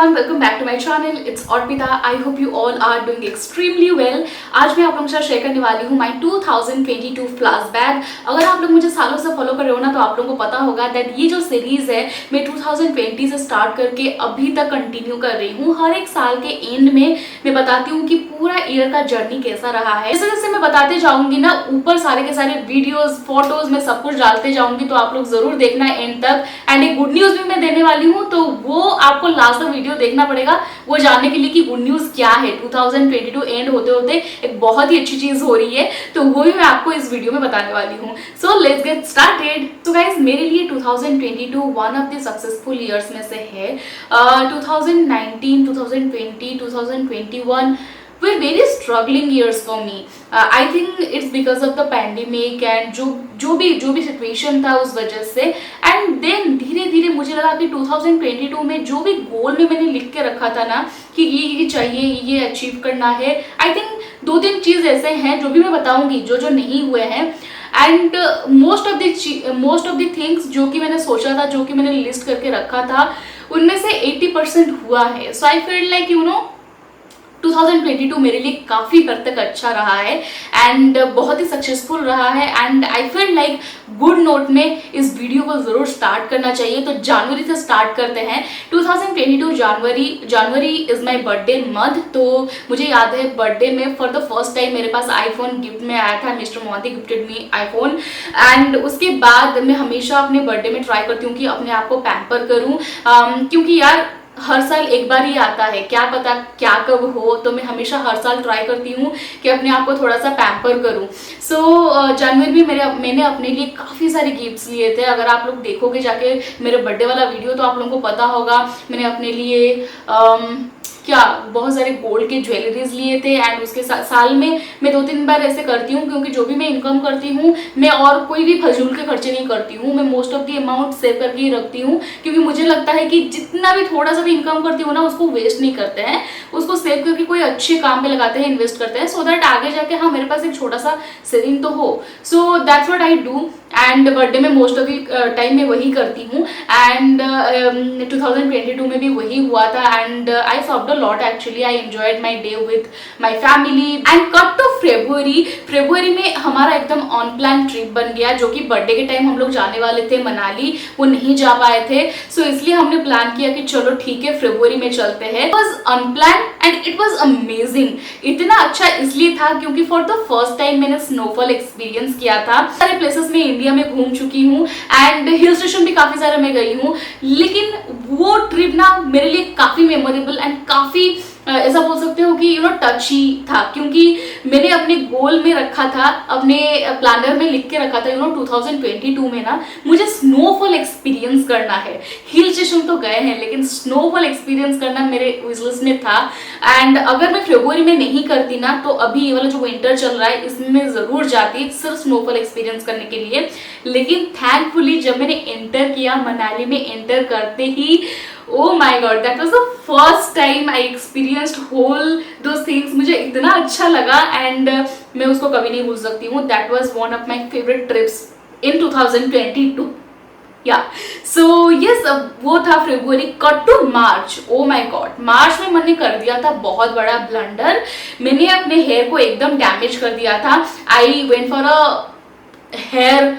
everyone, welcome back to my channel. It's Orpita. I hope you all are doing extremely well. आज मैं आप लोगों के साथ शेयर करने वाली हूँ my 2022 फ्लास बैग. अगर आप लोग मुझे सालों से फॉलो कर रहे हो ना तो आप लोगों को पता होगा दैट ये जो सीरीज है मैं 2020 से स्टार्ट करके अभी तक कंटिन्यू कर रही हूँ. हर एक साल के एंड में मैं बताती हूँ कि पूरा ईयर का जर्नी कैसा रहा है. जैसे जैसे मैं बताते जाऊंगी ना ऊपर सारे के सारे वीडियोज फोटोज में सब कुछ डालते जाऊंगी तो आप लोग जरूर देखना एंड तक. एंड एक गुड न्यूज भी मैं देने वाली हूँ तो वो आपको लास्ट तक वीडियो देखना पड़ेगा वो जानने के लिए कि गुड न्यूज क्या है. 2022 एंड होते होते एक बहुत ही अच्छी चीज हो रही है तो वो भी मैं आपको इस वीडियो में बताने वाली हूँ. So let's get started. So guys मेरे लिए 2022 one of the successful years में से है. 2019, 2020, 2021 were very struggling years for me. I think it's because of the pandemic and जो भी सिचुएशन था उस वजह से. एंड देन धीरे धीरे मुझे लगा कि 2022 में जो भी गोल में मैंने लिख के रखा था ना कि ये चाहिए ये अचीव करना है. आई थिंक 2-3 चीज ऐसे हैं जो भी मैं बताऊंगी जो नहीं हुए हैं. And most of the things जो कि मैंने सोचा था जो कि मैंने लिस्ट करके रखा था उनमें से 80% हुआ है. सो आई फील लाइक 2022 मेरे लिए काफ़ी हद तक अच्छा रहा है एंड बहुत ही सक्सेसफुल रहा है. And I feel like good note में इस वीडियो को ज़रूर स्टार्ट करना चाहिए. तो जनवरी से स्टार्ट करते हैं. 2022 जनवरी इज़ माई बर्थडे मंथ. तो मुझे याद है बर्थडे में फॉर द फर्स्ट टाइम मेरे पास आईफोन गिफ्ट में आया था. Mister Modi gifted me iPhone. And उसके बाद मैं हमेशा अपने बर्थडे में ट्राई करती हूँ कि अपने आप को पैम्पर करूँ क्योंकि यार हर साल एक बार ही आता है, क्या पता क्या कब हो. तो मैं हमेशा हर साल ट्राई करती हूँ कि अपने आप को थोड़ा सा पैम्पर करूँ. सो जनवरी में मैंने अपने लिए काफ़ी सारे गिफ्ट्स लिए थे. अगर आप लोग देखोगे जाके मेरे बर्थडे वाला वीडियो तो आप लोगों को पता होगा मैंने अपने लिए बहुत सारे गोल्ड के ज्वेलरीज लिए थे. एंड उसके साल में मैं 2-3 बार ऐसे करती हूँ क्योंकि जो भी मैं इनकम करती हूँ मैं और कोई भी फजूल के खर्चे नहीं करती हूँ. मैं most of the amount save करके ही रखती हूँ क्योंकि मुझे लगता है कि जितना भी थोड़ा सा भी इनकम करती हूँ ना उसको वेस्ट नहीं करते हैं, उसको सेव करके कोई अच्छे काम पे लगाते हैं, इन्वेस्ट करते हैं सो दैट आगे जाके हाँ मेरे पास एक छोटा सा सेविंग तो हो. So that's what I do. And birthday में मोस्ट ऑफ द टाइम मैं वही करती हूँ. एंड 2022 में भी वही हुआ था. And I soft a lot actually. I enjoyed my day with my family. And cut to फरवरी में हमारा एकदम ऑन प्लान ट्रिप बन गया जो कि बर्थडे के टाइम हम लोग जाने वाले थे मनाली, वो नहीं जा पाए थे. सो इसलिए हमने प्लान किया कि चलो ठीक है फरवरी में चलते हैं. It was unplanned and it was amazing. इतना अच्छा इसलिए था क्योंकि फॉर द फर्स्ट टाइम मैंने स्नोफॉल एक्सपीरियंस किया था. सारे प्लेसेस में इंडिया में घूम चुकी हूँ एंड हिल स्टेशन भी काफी सारे मैं गई हूँ लेकिन वो ट्रिप ना मेरे लिए काफी मेमोरेबल एंड काफी ऐसा बोल सकते हो कि टची था क्योंकि मैंने अपने गोल में रखा था, अपने प्लानर में लिख के रखा था 2022 में ना मुझे स्नोफॉल एक्सपीरियंस करना है. हिल स्टेशन तो गए हैं लेकिन स्नोफॉल एक्सपीरियंस करना मेरे विश लिस्ट में था. एंड अगर मैं फरवरी में नहीं करती ना तो अभी ये वाला जो विंटर चल रहा है इसमें मैं जरूर जाती सिर्फ स्नोफॉल एक्सपीरियंस करने के लिए. लेकिन थैंकफुली जब मैंने एंटर किया मनाली में एंटर करते ही oh my god, that was the first time I experienced whole those things. मुझे इतना अच्छा लगा एंड मैं उसको कभी नहीं भूल सकती हूँ. That was one of my favorite trips in 2022. So yes वो था फरवरी. Cut to March. Oh my God, मार्च में मैंने कर दिया था बहुत बड़ा ब्लंडर. मैंने अपने हेयर को एकदम डैमेज कर दिया था. I went for a hair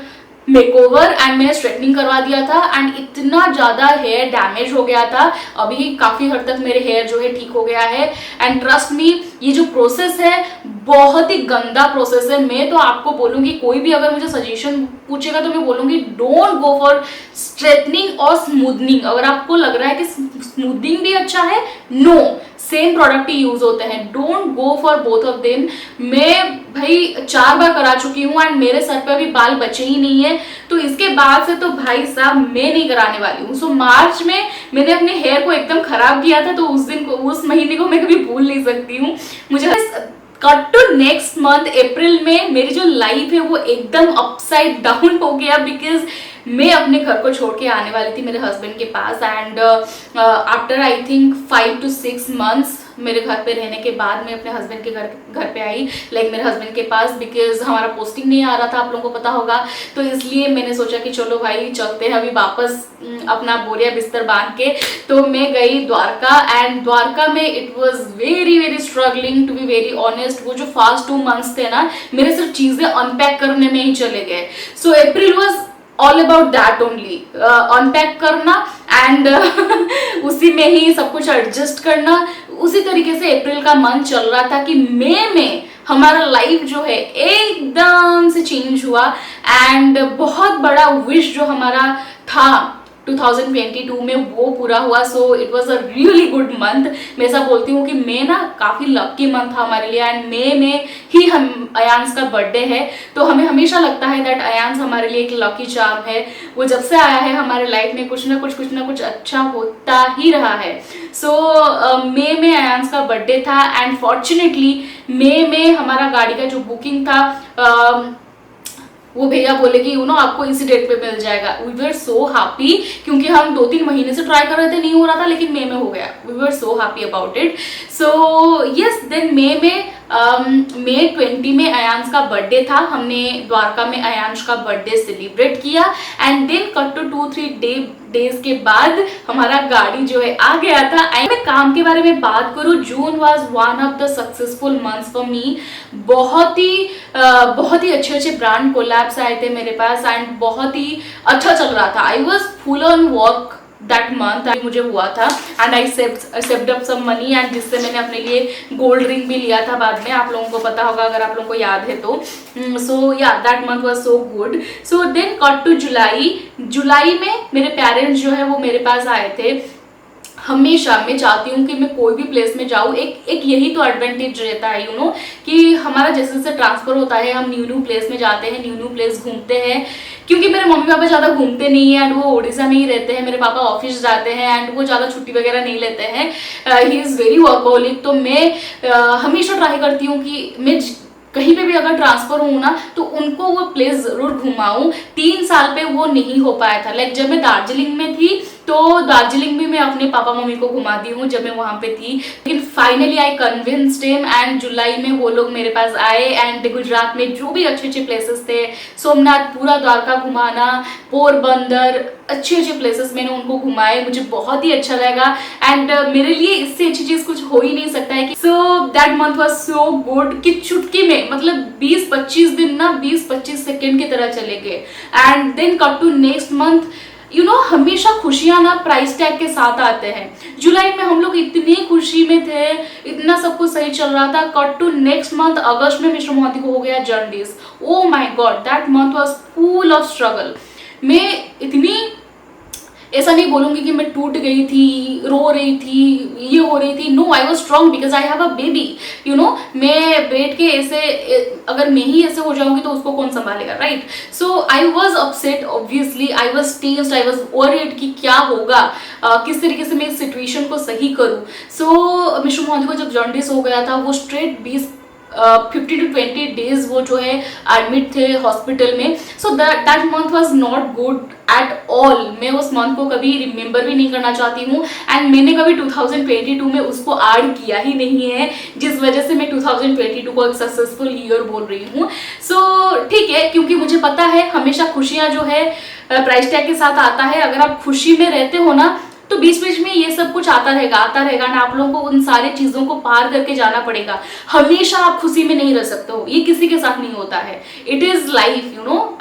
makeover and मैंने स्ट्रेटनिंग करवा दिया था एंड इतना ज्यादा हेयर डैमेज हो गया था. अभी काफी हद तक मेरे हेयर जो है ठीक हो गया है. एंड ट्रस्ट मी ये जो प्रोसेस है बहुत ही गंदा प्रोसेस है. मैं तो आपको बोलूंगी कोई भी अगर मुझे सजेशन पूछेगा तो मैं बोलूंगी डोंट गो फॉर स्ट्रेटनिंग और स्मूथनिंग. अगर आपको लग रहा है कि स्मूथनिंग भी अच्छा है, नो, सेम प्रोडक्ट ही यूज होते हैं. Don't go for both of them. मैं भाई 4 बार करा चुकी हूँ एंड मेरे सर पे अभी बाल बचे ही नहीं है तो इसके बाद से तो भाई साहब मैं नहीं कराने वाली हूँ. सो मार्च में मैंने अपने हेयर को एकदम खराब किया था तो उस महीने को मैं कभी भूल नहीं सकती हूँ. मुझे cut to next month April में मेरी जो लाइफ है वो एकदम अपसाइड डाउन हो गया बिकॉज मैं अपने घर को छोड़ के आने वाली थी मेरे हस्बैंड के पास and after I think 5 to 6 months मेरे घर पे रहने के बाद मैं अपने हस्बैंड के घर पे आई, लाइक मेरे हस्बैंड के पास, बिकॉज हमारा पोस्टिंग नहीं आ रहा था, आप लोगों को पता होगा। तो इसलिए मैंने सोचा कि चलो भाई चलते हैं अभी वापस अपना बोरिया बिस्तर बांध के। तो मैं गई द्वारका एंड द्वारका में it was very very struggling to be very honest. वो जो फास्ट 2 months थे ना, मेरे सिर्फ चीजें अनपैक करने में ही चले गए। So April was all about that only, unpack करना एंड उसी में ही सब कुछ एडजस्ट करना। उसी तरीके से अप्रैल का मंथ चल रहा था कि मई में हमारा लाइफ जो है एकदम से चेंज हुआ एंड बहुत बड़ा विश जो हमारा था 2022 में वो पूरा हुआ। So it was a really good month. मैं ऐसा बोलती हूँ कि मई ना काफी लकी मंथ था हमारे लिए एंड मई में ही हम अयांश का बर्थडे है, तो हमें हमेशा लगता है दैट अयांश हमारे लिए एक लकी चार्म है। वो जब से आया है हमारे लाइफ में कुछ ना कुछ अच्छा होता ही रहा है। सो मई में अयांश का बर्थडे था एंड फॉर्चुनेटली मई में हमारा गाड़ी का जो बुकिंग था वो भैया बोले कि आपको इसी डेट पे मिल जाएगा। वी वर सो हैप्पी, क्योंकि हम 2-3 महीने से ट्राई कर रहे थे, नहीं हो रहा था, लेकिन मई में हो गया। We were so happy about it. So yes, then मई में मई 20 में अयांश का बर्थडे था। हमने द्वारका में अयांश का बर्थडे सेलिब्रेट किया and then cut to 2-3 days के बाद हमारा गाड़ी जो है आ गया था। मैं काम के बारे में बात करूं, June was one of the successful months for me. बहुत ही अच्छे ब्रांड कोलैब्स आए थे मेरे पास एंड बहुत ही अच्छा चल रहा था। I was full on work that month मुझे हुआ था and I saved up some money and जिससे मैंने अपने लिए गोल्ड रिंग भी लिया था बाद में, आप लोगों को पता होगा अगर आप लोगों को याद है तो। So yeah that month was so good. So then cut to जुलाई में मेरे पेरेंट्स जो है वो मेरे पास आए थे। हमेशा मैं चाहती हूँ कि मैं कोई भी प्लेस में जाऊँ, एक यही तो एडवांटेज रहता है कि हमारा जैसे जैसे ट्रांसफर होता है हम न्यू प्लेस में जाते हैं, न्यू प्लेस घूमते हैं। क्योंकि मेरे मम्मी पापा ज़्यादा घूमते नहीं है एंड वो उड़ीसा में ही रहते हैं, मेरे पापा ऑफिस जाते हैं एंड वो ज़्यादा छुट्टी वगैरह नहीं लेते हैं। He is very workaholic. तो मैं हमेशा ट्राई करती हूँ कि मैं कहीं पे भी अगर ट्रांसफर हूँ ना तो उनको वो प्लेस जरूर घुमाऊं। 3 साल पे वो नहीं हो पाया था। लाइक जब मैं दार्जिलिंग में थी तो दार्जिलिंग भी मैं अपने पापा मम्मी को घुमाती हूँ जब मैं वहां पे थी, लेकिन finally I convinced him and जुलाई में वो लोग मेरे पास आए एंड गुजरात में जो भी अच्छे प्लेसेस थे, सोमनाथ, पूरा द्वारका घुमाना, पोरबंदर, अच्छे प्लेसेस मैंने उनको घुमाए। मुझे बहुत ही अच्छा लगा एंड मेरे लिए इससे अच्छी चीज कुछ हो ही नहीं सकता है। So that month was so good कि चुटकी में मतलब 20-25 दिन ना 20-25 सेकेंड की तरह चले गए and then cut to next month. हमेशा खुशियां ना प्राइस टैग के साथ आते हैं। जुलाई में हम लोग इतनी खुशी में थे, इतना सब कुछ सही चल रहा था। कट टू नेक्स्ट मंथ अगस्त में मिस्टर मोहंती को हो गया jaundice. Oh my God, that month was full of struggle. मैं इतनी ऐसा नहीं बोलूंगी कि मैं टूट गई थी, रो रही थी, ये हो रही थी। No, I was strong because I have a baby. मैं बैठ के ऐसे अगर मैं ही ऐसे हो जाऊंगी तो उसको कौन संभालेगा, right? So I was upset, obviously I was tensed, I was worried कि क्या होगा, किस तरीके से मैं इस सिचुएशन को सही करूँ। सो मिस्टर मोहंती को जब जॉन्डिस हो गया था वो स्ट्रेट 15 to 20 डेज वो जो है एडमिट थे हॉस्पिटल में। So that month was not good at all. मैं उस मंथ को कभी रिमेंबर भी नहीं करना चाहती हूँ एंड मैंने कभी 2022 में उसको ऐड किया ही नहीं है, जिस वजह से मैं 2022 को एक सक्सेसफुल ईयर बोल रही हूँ। सो ठीक है, क्योंकि मुझे पता है हमेशा खुशियाँ जो है प्राइस टैग के साथ आता है। अगर आप खुशी में रहते हो ना तो बीच बीच में ये सब कुछ आता रहेगा ना। आप लोगों को उन सारी चीजों को पार करके जाना पड़ेगा। हमेशा आप खुशी में नहीं रह सकते हो, ये किसी के साथ नहीं होता है। It is life,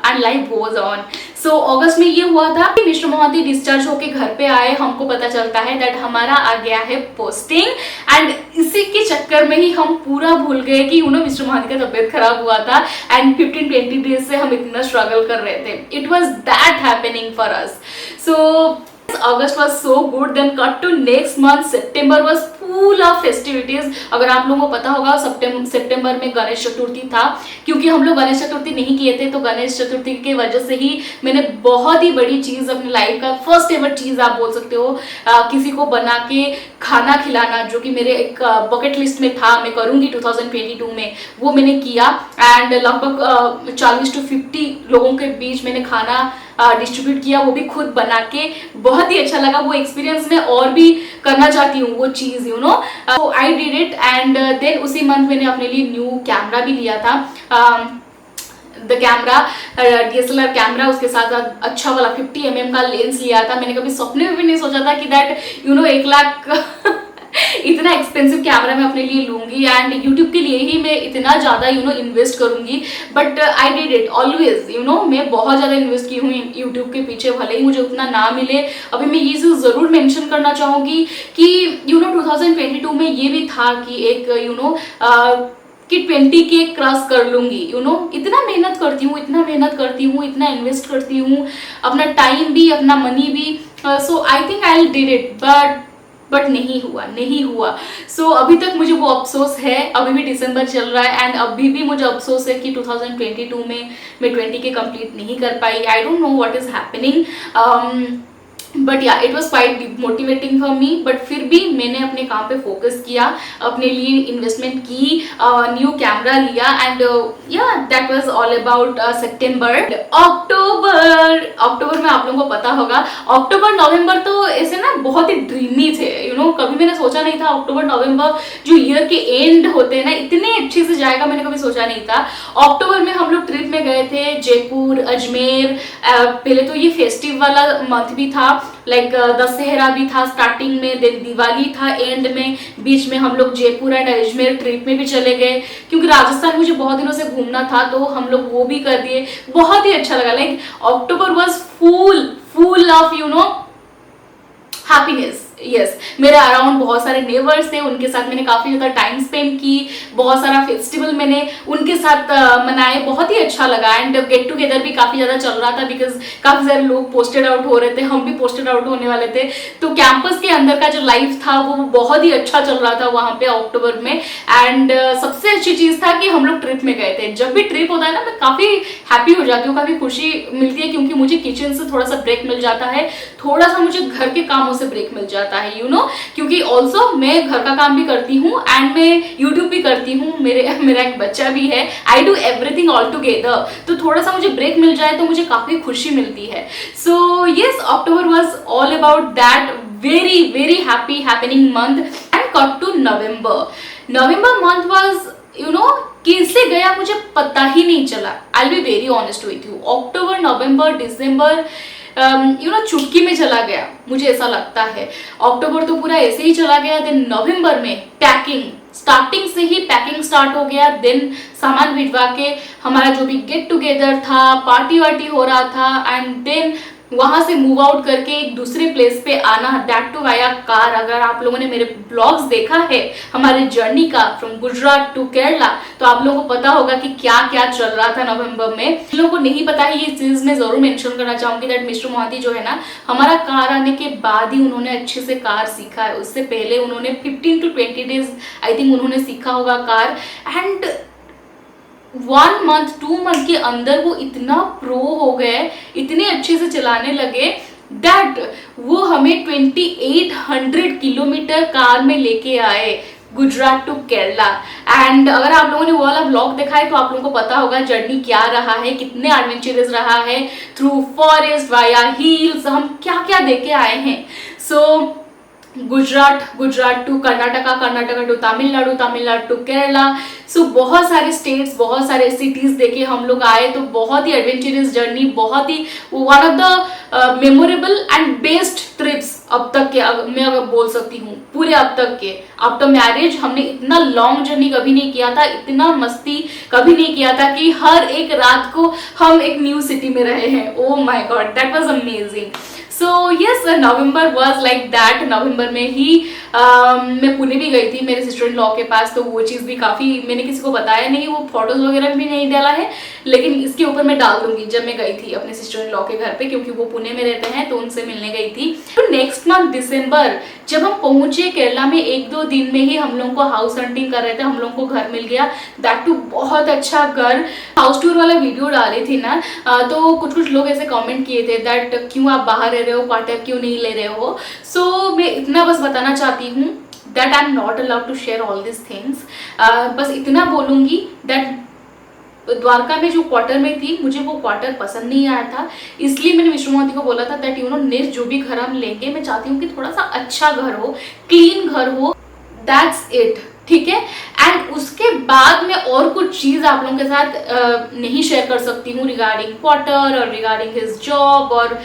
and life goes on. So अगस्त में ये हुआ था कि मिस्टर मोहंती डिस्चार्ज होके घर पे आए। हमको पता चलता है दैट हमारा आ गया है पोस्टिंग एंड इसी के चक्कर में ही हम पूरा भूल गए कि मिस्टर मोहंती का तबियत खराब हुआ था एंड 15-20 डेज से हम इतना स्ट्रगल कर रहे थे। It was that happening for us. So August was so good. Then cut to next month, September was full of festivities. अगर आप लोगों को पता होगा सितंबर में गणेश चतुर्थी था। क्योंकि हम लोग गणेश चतुर्थी नहीं किए थे तो गणेश चतुर्थी की वजह से ही मैंने बहुत ही बड़ी चीज अपनी लाइफ का फर्स्ट एवर चीज आप बोल सकते हो, किसी को बना के खाना खिलाना, जो कि मेरे एक बकेट लिस्ट में था, मैं करूंगी 2022 में, वो मैंने किया एंड लगभग 40 to 50 लोगों के बीच मैंने खाना डिस्ट्रीब्यूट किया, वो भी खुद बना के, बहुत ही अच्छा लगा। वो एक्सपीरियंस मैं और भी करना चाहती हूँ वो चीज़, you know. So I did it and then उसी मंथ मैंने अपने लिए न्यू कैमरा भी लिया था। द कैमरा, DSLR कैमरा, उसके साथ साथ अच्छा वाला 50mm का लेंस लिया था। मैंने कभी सपने में भी नहीं सोचा था कि दैट 1 लाख इतना एक्सपेंसिव कैमरा मैं अपने लिए लूंगी एंड यूट्यूब के लिए ही मैं इतना ज़्यादा इन्वेस्ट करूंगी। But I did it always, मैं बहुत ज़्यादा इन्वेस्ट की हूँ यूट्यूब के पीछे, भले ही मुझे उतना ना मिले। अभी मैं ये चीज़ ज़रूर मेंशन करना चाहूँगी कि 2022 में ये भी था कि एक कि 20K क्रॉस कर लूंगी, इतना मेहनत करती हूँ, इतना इन्वेस्ट करती हूँ, अपना टाइम भी, अपना मनी भी। So I think I did it, but नहीं हुआ। सो अभी तक मुझे वो अफसोस है। अभी भी दिसंबर चल रहा है एंड अभी भी मुझे अफसोस है कि 2022 में मैं 20K कंप्लीट नहीं कर पाई। I don't know what is happening, but yeah it was quite motivating for me. But फिर भी मैंने अपने काम पे फोकस किया, अपने लिए इन्वेस्टमेंट की, न्यू कैमरा लिया एंड या दैट वाज ऑल अबाउट सितंबर। अक्टूबर में आप लोगों को पता होगा, अक्टूबर नवंबर तो ऐसे ना बहुत ही ड्रीमी थे, कभी मैंने सोचा नहीं था अक्टूबर नवंबर जो ईयर के एंड होते हैं ना, इतने अच्छे से जाएगा, मैंने कभी सोचा नहीं था। अक्टूबर में हम लोग ट्रिप में गए थे जयपुर, अजमेर। पहले तो ये फेस्टिव वाला मंथ भी था, लाइक दशहरा भी था स्टार्टिंग में, देन दिवाली था एंड में, बीच में हम लोग जयपुर एंड अजमेर ट्रिप में भी चले गए क्योंकि राजस्थान मुझे बहुत दिनों से घूमना था, तो हम लोग वो भी कर दिए। बहुत ही अच्छा लगा। Like October was full of happiness. Yes, मेरे अराउंड बहुत सारे नेबर्स थे, उनके साथ मैंने काफी ज्यादा टाइम स्पेंड की, बहुत सारा फेस्टिवल मैंने उनके साथ मनाए, बहुत ही अच्छा लगा एंड गेट टुगेदर भी काफी ज्यादा चल रहा था बिकॉज काफी सारे लोग पोस्टेड आउट हो रहे थे, हम भी पोस्टेड आउट होने वाले थे। तो कैंपस के अंदर का जो लाइफ था वो बहुत ही अच्छा चल रहा था वहां पे अक्टूबर में। एंड सबसे अच्छी चीज था कि हम लोग ट्रिप में गए थे। जब भी ट्रिप होता है ना, मैं काफी हैप्पी हो जाती हूँ, काफी खुशी मिलती है क्योंकि मुझे किचन से थोड़ा सा ब्रेक मिल जाता है, थोड़ा सा मुझे घर के कामों से ब्रेक मिल जाता है, क्योंकि ऑल्सो मैं घर का काम भी करती हूँ एंड मैं यूट्यूब भी करती हूँ, मेरा एक बच्चा भी है। I do everything all together, तो थोड़ा सा मुझे ब्रेक मिल जाए तो मुझे काफी खुशी मिलती है। So yes, October was all about that very very happening month and cut to November month was कैसे गया मुझे पता ही नहीं चला। I will be very honest with you, अक्टूबर, नवंबर, दिसंबर चुटकी में चला गया, मुझे ऐसा लगता है। अक्टूबर तो पूरा ऐसे ही चला गया, देन नवंबर में पैकिंग, स्टार्टिंग से ही पैकिंग स्टार्ट हो गया, देन सामान भिजवा के हमारा जो भी गेट टुगेदर था, पार्टी वार्टी हो रहा था एंड देन वहां से मूव आउट करके एक दूसरे प्लेस पे आना, दैट टू वाया कार। अगर आप लोगों ने मेरे ब्लॉग्स देखा है हमारे जर्नी का फ्रॉम गुजरात टू केरला, तो आप लोगों को पता होगा कि क्या क्या चल रहा था नवंबर में। जिन लोगों को नहीं पता है ये चीज मैं जरूर मेंशन करना चाहूंगी दैट मिस्टर मोहांती जो है ना, हमारा कार आने के बाद ही उन्होंने अच्छे से कार सीखा है। उससे पहले उन्होंने 15 to 20 डेज आई थिंक उन्होंने सीखा होगा कार एंड 1 month 2 month के अंदर वो इतना प्रो हो गए, इतने अच्छे से चलाने लगे दैट वो हमें 2800 किलोमीटर कार में लेके आए गुजरात टू केरला। एंड अगर आप लोगों ने वो वाला ब्लॉग देखा है तो आप लोगों को पता होगा जर्नी क्या रहा है, कितने एडवेंचरस रहा है, थ्रू फॉरेस्ट, वाया हिल्स, हम क्या क्या देखे आए हैं। So Gujarat to Karnataka to Tamil Nadu to Kerala. So बहुत सारे स्टेट्स, बहुत सारे सिटीज देखे हम लोग आए। तो बहुत ही एडवेंचरस जर्नी, बहुत ही one of the memorable and best trips अब तक के, मैं अगर बोल सकती हूँ पूरे अब तक के। आफ्टर मैरिज हमने इतना लॉन्ग जर्नी कभी नहीं किया था, इतना मस्ती कभी नहीं किया था कि हर एक रात को हम एक न्यू सिटी में रहे हैं। Oh my God, that was amazing. So yes, November was like that. नवंबर में ही मैं पुणे भी गई थी मेरे सिस्टर इन लॉ के पास, तो वो चीज़ भी काफ़ी मैंने किसी को बताया नहीं, वो फोटोज वगैरह भी नहीं डाला है, लेकिन इसके ऊपर मैं डाल दूंगी जब मैं गई थी अपने सिस्टर इन लॉ के घर पे, क्योंकि वो पुणे में रहते हैं तो उनसे मिलने गई थी। तो नेक्स्ट मंथ दिसंबर जब हम पहुंचे केरला में, 1-2 दिन में ही हम लोगों को हाउस हंटिंग कर रहे थे, हम लोगों को घर मिल गया, दैट टू बहुत अच्छा घर। हाउस टूर वाला वीडियो डाले थी ना, तो कुछ लोग ऐसे कमेंट किए थे दैट क्यों आप बाहर रह रहे हो, क्वार्टर क्यों नहीं ले रहे हो। सो मैं इतना बस बताना चाहती हूँ that I am not allowed to share all this things. बस इतना बोलूंगी दैट द्वारका में जो क्वार्टर में थी, मुझे वो क्वार्टर पसंद नहीं आया था, इसलिए मैंने विष्णु मोदी को बोला था दैट यू नो नेक्स्ट जो भी घर हम लेंगे, मैं चाहती हूँ कि थोड़ा सा अच्छा घर हो, क्लीन घर हो, दैट्स इट, ठीक है। एंड उसके बाद मैं और कुछ चीज आप लोगों के साथ नहीं शेयर कर सकती हूँ रिगार्डिंग क्वार्टर और रिगार्डिंग हिज जॉब और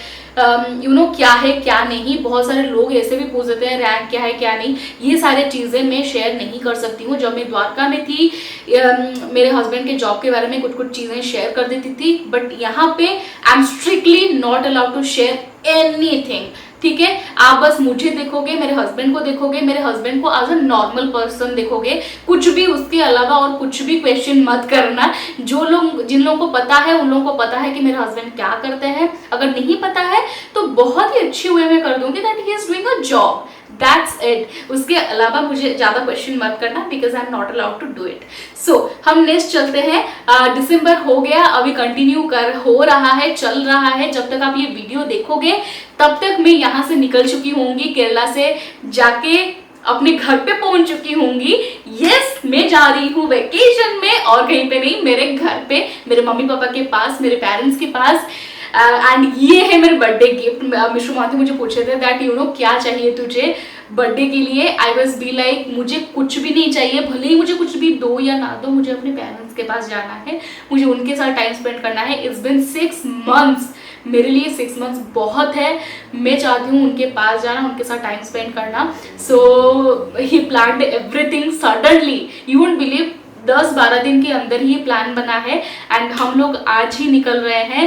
यू नो क्या है क्या नहीं। बहुत सारे लोग ऐसे भी पूछ देते हैं रैंक क्या है क्या नहीं, ये सारे चीज़ें मैं शेयर नहीं कर सकती हूँ। जब मैं द्वारका में थी मेरे हस्बैंड के जॉब के बारे में कुछ कुछ चीज़ें शेयर कर देती थी, बट यहाँ पे I am strictly not allowed to share anything, ठीक है। आप बस मुझे देखोगे, मेरे हस्बैंड को देखोगे, मेरे हस्बैंड को एज अ नॉर्मल पर्सन देखोगे, कुछ भी उसके अलावा और कुछ भी क्वेश्चन मत करना। जिन लोगों को पता है उन लोगों को पता है कि मेरे हस्बैंड क्या करते हैं, अगर नहीं पता है तो बहुत ही अच्छी वे में कर दूंगी that he is doing a job, that's it. उसके अलावा मुझे ज्यादा क्वेश्चन मत करना because I am not allowed to do it. So हम नेक्स्ट चलते हैं। दिसंबर हो गया, अभी कंटिन्यू हो रहा है, चल रहा है। जब तक आप ये वीडियो देखोगे तब तक मैं यहाँ से निकल चुकी होंगी, केरला से जाके अपने घर पे पहुंच चुकी होंगी। यस, मैं जा रही हूँ वेकेशन में और कहीं पे नहीं, मेरे घर पे, मेरे मम्मी पापा के पास, मेरे पेरेंट्स के पास। एंड ये है मेरे बर्थडे गिफ्ट। मिश्रू माथी मुझे पूछे थे दैट यू नो क्या चाहिए तुझे बर्थडे के लिए। आई वाज बी लाइक मुझे कुछ भी नहीं चाहिए, भले ही मुझे कुछ भी दो या ना दो, मुझे अपने पेरेंट्स के पास जाना है, मुझे उनके साथ टाइम स्पेंड करना है। इट्स बिन 6 months, मेरे लिए 6 months बहुत है। मैं चाहती हूँ उनके पास जाना, उनके साथ टाइम स्पेंड करना। So he planned everything suddenly, you won't believe 10-12 दिन के अंदर ही प्लान बना है एंड हम लोग आज ही निकल रहे हैं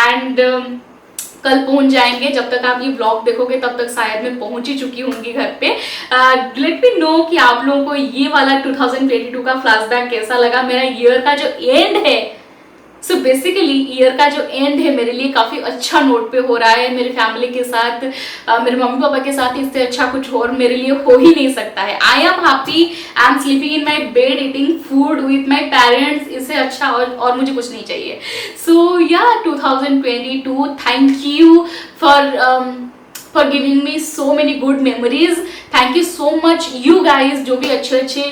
एंड कल पहुंच जाएंगे। जब तक आप ये व्लॉग देखोगे तब तक शायद मैं पहुंच ही चुकी होंगी घर पे। लेट मी नो कि आप लोगों को ये वाला 2022 का फ्लैशबैक कैसा लगा। मेरा ईयर का जो एंड है, सो बेसिकली ईयर का जो एंड है मेरे लिए काफी अच्छा नोट पे हो रहा है। मेरी फैमिली के साथ, मेरे मम्मी पापा के साथ इससे अच्छा कुछ और मेरे लिए हो ही नहीं सकता है। I am happy, I am sleeping in my bed, eating food with my parents, इससे अच्छा और मुझे कुछ नहीं चाहिए। सो या 2022, thank you for giving me so many good memories. Thank you so much you guys, जो भी अच्छे अच्छे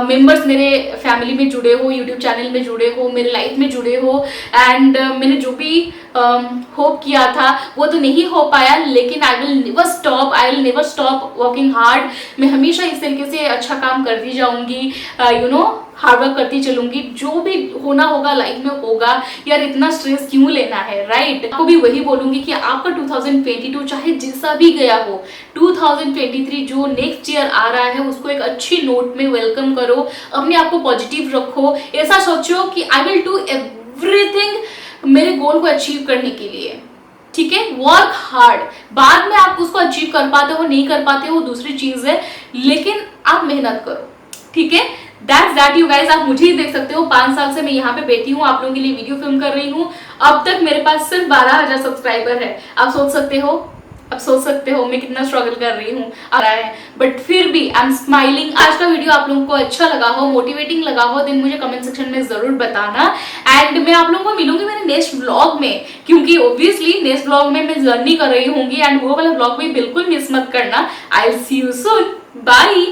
मेंबर्स मेरे फैमिली में जुड़े हो, यूट्यूब चैनल में जुड़े हो, मेरे लाइफ में जुड़े हो। एंड मैंने जो भी होप किया था वो तो नहीं हो पाया, लेकिन I will never stop working hard. मैं हमेशा इस तरीके से अच्छा काम करती जाऊंगी, यू नो हार्ड वर्क करती चलूंगी। जो भी होना होगा लाइफ में होगा, यार इतना स्ट्रेस क्यों लेना है, राइट। आपको भी वही बोलूंगी कि आपका 2022 चाहे जैसा भी गया हो, 2023 जो नेक्स्ट ईयर आ रहा है उसको एक अच्छी नोट में वेलकम करो, अपने आप को पॉजिटिव रखो, ऐसा सोचो कि आई विल डू एवरीथिंग मेरे गोल को अचीव करने के लिए, ठीक है। वर्क हार्ड, बाद में आप उसको अचीव कर पाते हो नहीं कर पाते हो दूसरी चीज है, लेकिन आप मेहनत करो, ठीक है। That's that you guys, आप मुझे ही देख सकते हो। 5 साल से मैं यहाँ पे बैठी हूँ, आप लोगों के लिए वीडियो फिल्म कर रही हूँ। अब तक मेरे पास सिर्फ 12,000 सब्सक्राइबर है। आप सोच सकते हो मैं कितना स्ट्रगल कर रही हूँ आ रहा है, बट फिर भी आई एम स्माइलिंग। आज का वीडियो आप लोगों को अच्छा लगा हो, मोटिवेटिंग लगा हो, देन मुझे कमेंट सेक्शन में जरूर बताना। एंड मैं आप लोगों को मिलूंगी मेरे नेक्स्ट व्लॉग में, क्योंकि ऑब्वियसली नेक्स्ट व्लॉग में मैं जर्नी कर रही होंगी एंड वो वाला व्लॉग भी बिल्कुल मिस मत करना। I will see you soon, bye.